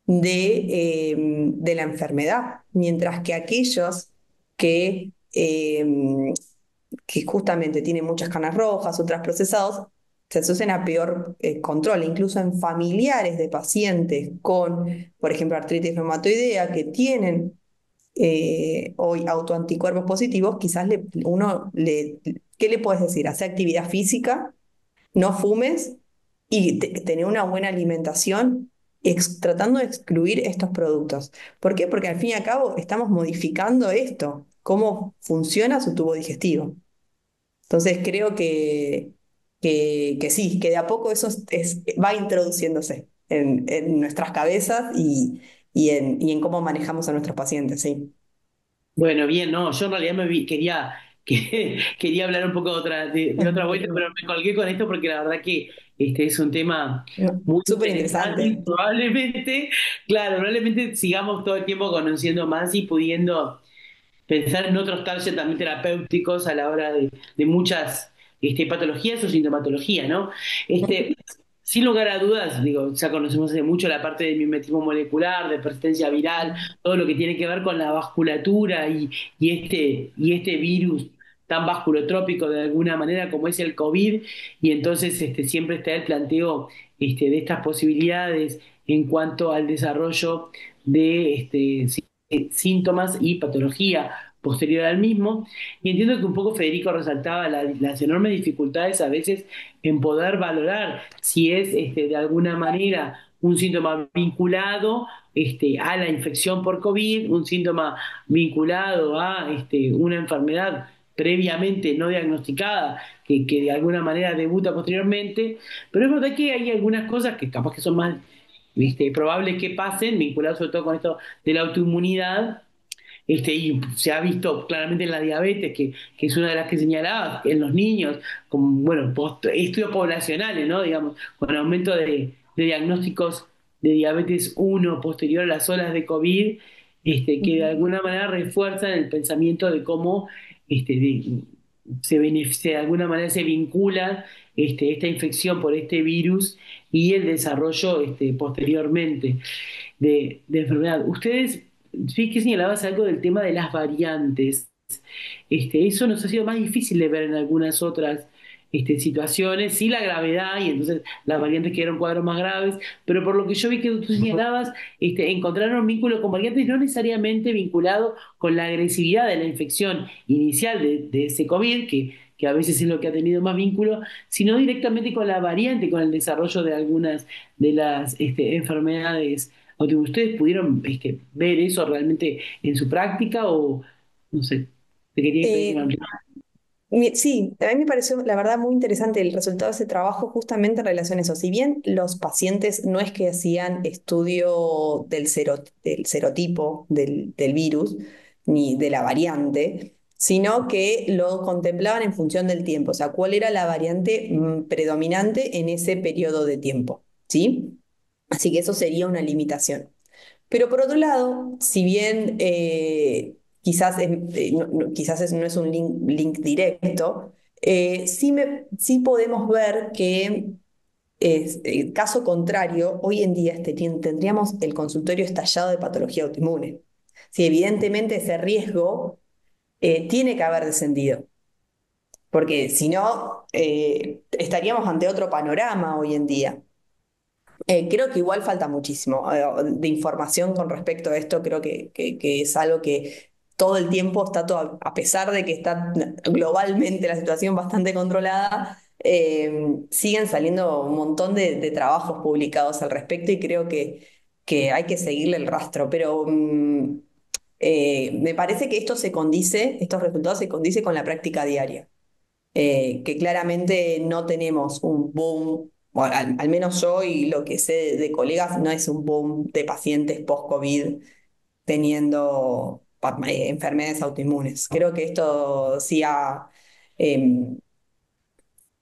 de la enfermedad, mientras que aquellos que justamente tienen muchas carnes rojas, ultraprocesados, se asocian a peor control, incluso en familiares de pacientes con, por ejemplo, artritis reumatoidea, que tienen hoy autoanticuerpos positivos, quizás ¿qué le puedes decir? Hacer actividad física, no fumes y tener una buena alimentación, tratando de excluir estos productos. ¿Por qué? Porque al fin y al cabo estamos modificando esto, cómo funciona su tubo digestivo. Entonces creo que sí, que de a poco eso va introduciéndose en nuestras cabezas y en cómo manejamos a nuestros pacientes, sí.
Bueno, bien, no, yo en realidad quería hablar un poco de otra vuelta, pero me colgué con esto porque la verdad que este es un tema
No,
muy
súper
interesante y
interesante.
probablemente, claro, probablemente sigamos todo el tiempo conociendo más y pudiendo pensar en otros targets también terapéuticos a la hora de muchas patologías o sintomatología, ¿no? Este, sin lugar a dudas, digo, ya conocemos hace mucho la parte del mimetismo molecular, de persistencia viral, todo lo que tiene que ver con la vasculatura y este virus tan vasculotrópico de alguna manera como es el COVID, y entonces siempre está el planteo de estas posibilidades en cuanto al desarrollo de síntomas y patología posterior al mismo. Y entiendo que un poco Federico resaltaba las enormes dificultades a veces en poder valorar si es de alguna manera un síntoma vinculado a la infección por COVID, un síntoma vinculado a una enfermedad previamente no diagnosticada que de alguna manera debuta posteriormente, pero es verdad que hay algunas cosas que capaz que son más probables que pasen, vinculadas sobre todo con esto de la autoinmunidad, y se ha visto claramente en la diabetes, que es una de las que señalaba, en los niños, con bueno, estudios poblacionales, ¿no? Digamos, con aumento de diagnósticos de diabetes uno posterior a las olas de COVID, que de alguna manera refuerzan el pensamiento de cómo de alguna manera se vincula esta infección por este virus y el desarrollo posteriormente de enfermedad. Ustedes, sí que señalabas algo del tema de las variantes. Eso nos ha sido más difícil de ver en algunas otras situaciones, sí la gravedad, y entonces las variantes quedaron cuadros más graves, pero por lo que yo vi que tú señalabas, encontraron vínculo con variantes no necesariamente vinculado con la agresividad de la infección inicial de ese COVID, que a veces es lo que ha tenido más vínculo, sino directamente con la variante, con el desarrollo de algunas de las enfermedades. ¿Ustedes pudieron ver eso realmente en su práctica o no sé? Te quería pedir una
Eh, Sí, a mí me pareció la verdad muy interesante el resultado de ese trabajo justamente en relación a eso. Si bien los pacientes no es que hacían estudio del serotipo del virus ni de la variante, sino que lo contemplaban en función del tiempo, o sea, cuál era la variante predominante en ese periodo de tiempo, ¿sí? Así que eso sería una limitación. Pero por otro lado, si bien no es un link directo, sí podemos ver que, caso contrario, hoy en día tendríamos el consultorio estallado de patología autoinmune. Si evidentemente ese riesgo tiene que haber descendido, porque si no, estaríamos ante otro panorama hoy en día. Creo que igual falta muchísimo de información con respecto a esto. Creo que es algo que todo el tiempo está todo, a pesar de que está globalmente la situación bastante controlada, siguen saliendo un montón de trabajos publicados al respecto y creo que hay que seguirle el rastro. Pero me parece que estos resultados se condice con la práctica diaria, que claramente no tenemos un boom, bueno, al menos yo y lo que sé de colegas, no es un boom de pacientes post-COVID teniendo enfermedades autoinmunes. Creo que esto sí em,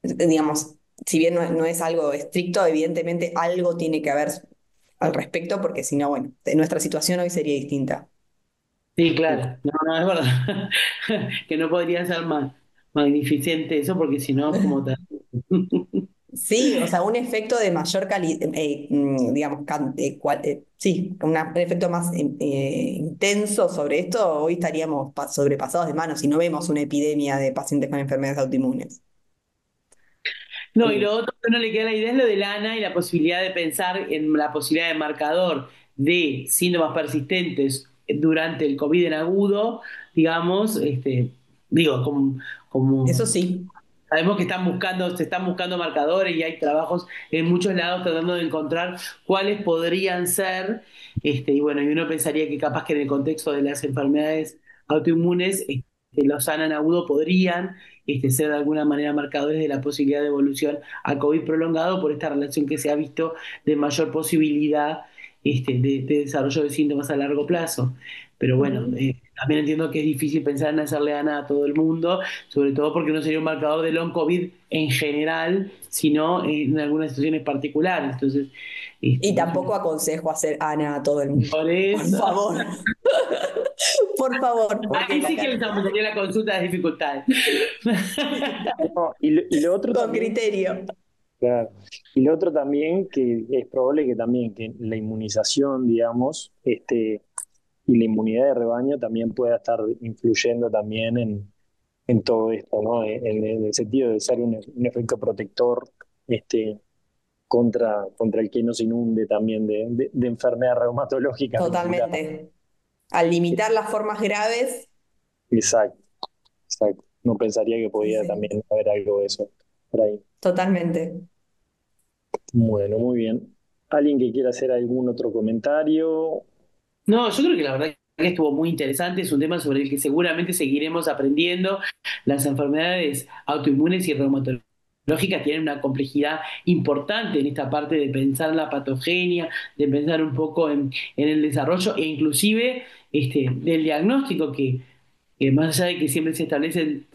digamos, si bien no es algo estricto, evidentemente algo tiene que haber al respecto, porque si no, bueno, nuestra situación hoy sería distinta.
Sí, claro, no, no, es verdad. Que no podría ser más magnificente eso, porque si no, como tal.
Sí, o sea, un efecto de mayor calidad, digamos, sí, un efecto más intenso sobre esto, hoy estaríamos sobrepasados de manos si no vemos una epidemia de pacientes con enfermedades autoinmunes.
No, y lo otro que no le queda la idea es lo del ANA y la posibilidad de pensar en la posibilidad de marcador de síntomas persistentes durante el COVID en agudo, digamos, digo, como
Eso sí.
sabemos que se están buscando marcadores y hay trabajos en muchos lados tratando de encontrar cuáles podrían ser, y bueno, y uno pensaría que capaz que en el contexto de las enfermedades autoinmunes, los SANA agudo podrían ser de alguna manera marcadores de la posibilidad de evolución a COVID prolongado por esta relación que se ha visto de mayor posibilidad de desarrollo de síntomas a largo plazo. Pero bueno,
Ujú.
también entiendo que es difícil pensar en hacerle ANA a todo el mundo, sobre todo porque no sería un marcador de long COVID en general, sino en algunas situaciones particulares. Entonces,
Y
es
tampoco aconsejo hacer ANA a todo el mundo.
por
Por
eso.
favor. Por favor, porque
Ahí sí que les aumentaría la consulta de dificultades.
No, y lo otro
con
también,
criterio.
Claro. Y lo otro también, que es probable que también que la inmunización, digamos, y la inmunidad de rebaño también pueda estar influyendo también en todo esto, ¿no? En el sentido de ser un efecto protector, contra el que nos inunde también de enfermedades reumatológicas vinculadas.
Totalmente. Al limitar las formas graves,
Exacto, exacto. No pensaría que
sí,
podía
sí,
también haber algo de eso por ahí.
totalmente.
Bueno, muy bien. ¿Alguien que quiera hacer algún otro comentario?
No, yo creo que la verdad que estuvo muy interesante, es un tema sobre el que seguramente seguiremos aprendiendo. Las enfermedades autoinmunes y reumatológicas tienen una complejidad importante en esta parte de pensar en la patogenia, de pensar un poco en el desarrollo e inclusive del diagnóstico que más allá de que siempre se establecen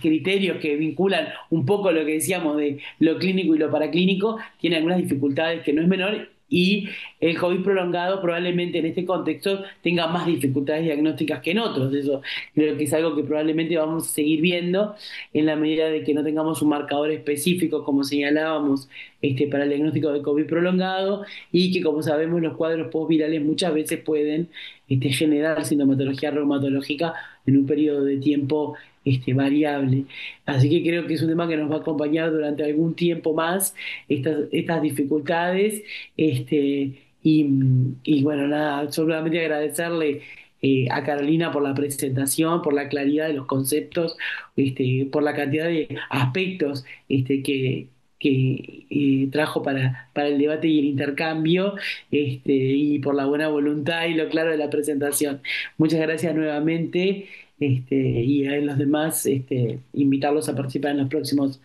criterios que vinculan un poco lo que decíamos de lo clínico y lo paraclínico, tiene algunas dificultades que no es menor y el COVID prolongado probablemente en este contexto tenga más dificultades diagnósticas que en otros. Eso creo que es algo que probablemente vamos a seguir viendo en la medida de que no tengamos un marcador específico, como señalábamos, para el diagnóstico de COVID prolongado y que, como sabemos, los cuadros postvirales muchas veces pueden generar sintomatología reumatológica en un periodo de tiempo variable. Así que creo que es un tema que nos va a acompañar durante algún tiempo más, estas dificultades. Y bueno, nada, solamente agradecerle a Carolina por la presentación, por la claridad de los conceptos, por la cantidad de aspectos que trajo para el debate y el intercambio, y por la buena voluntad y lo claro de la presentación. Muchas gracias nuevamente, y a los demás, invitarlos a participar en los próximos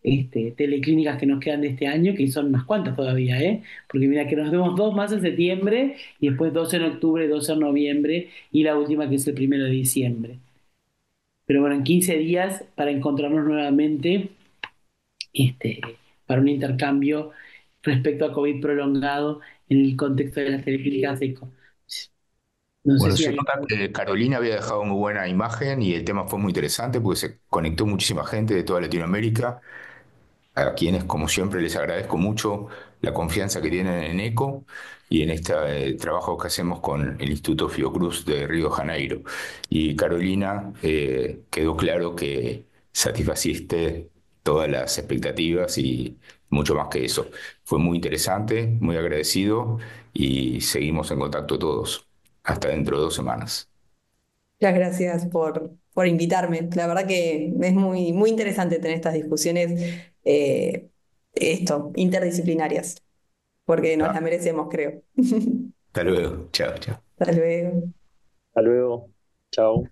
teleclínicas que nos quedan de este año, que son unas cuantas todavía, ¿eh? Porque mira que nos vemos dos más en septiembre y después dos en octubre, dos en noviembre y la última que es el 1 de diciembre. Pero bueno, en 15 días para encontrarnos nuevamente, este, para un intercambio respecto a COVID prolongado en el contexto de las teleclínicas ECO. No sé
Bueno,
si
se
alguien...
nota que Carolina había dejado muy buena imagen y el tema fue muy interesante porque se conectó muchísima gente de toda Latinoamérica, a quienes, como siempre, les agradezco mucho la confianza que tienen en ECO y en este trabajo que hacemos con el Instituto Fiocruz de Río de Janeiro. Y Carolina, quedó claro que satisfaciste todas las expectativas y mucho más que eso. Fue muy interesante, muy agradecido y seguimos en contacto todos. Hasta dentro de 2 semanas.
Muchas gracias por invitarme. La verdad que es muy, muy interesante tener estas discusiones, interdisciplinarias, porque nos
Ah,
la merecemos, creo.
hasta luego. Chao, chao.
Hasta luego.
Hasta luego. Chao.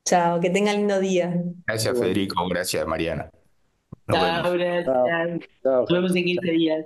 Chao, que tengan lindo día.
Gracias,
Igual.
Federico. Gracias, Mariana. Nos
Chao,
vemos.
Chao.
gracias.
Chao,
Nos vemos
Jairo.
en 15 días.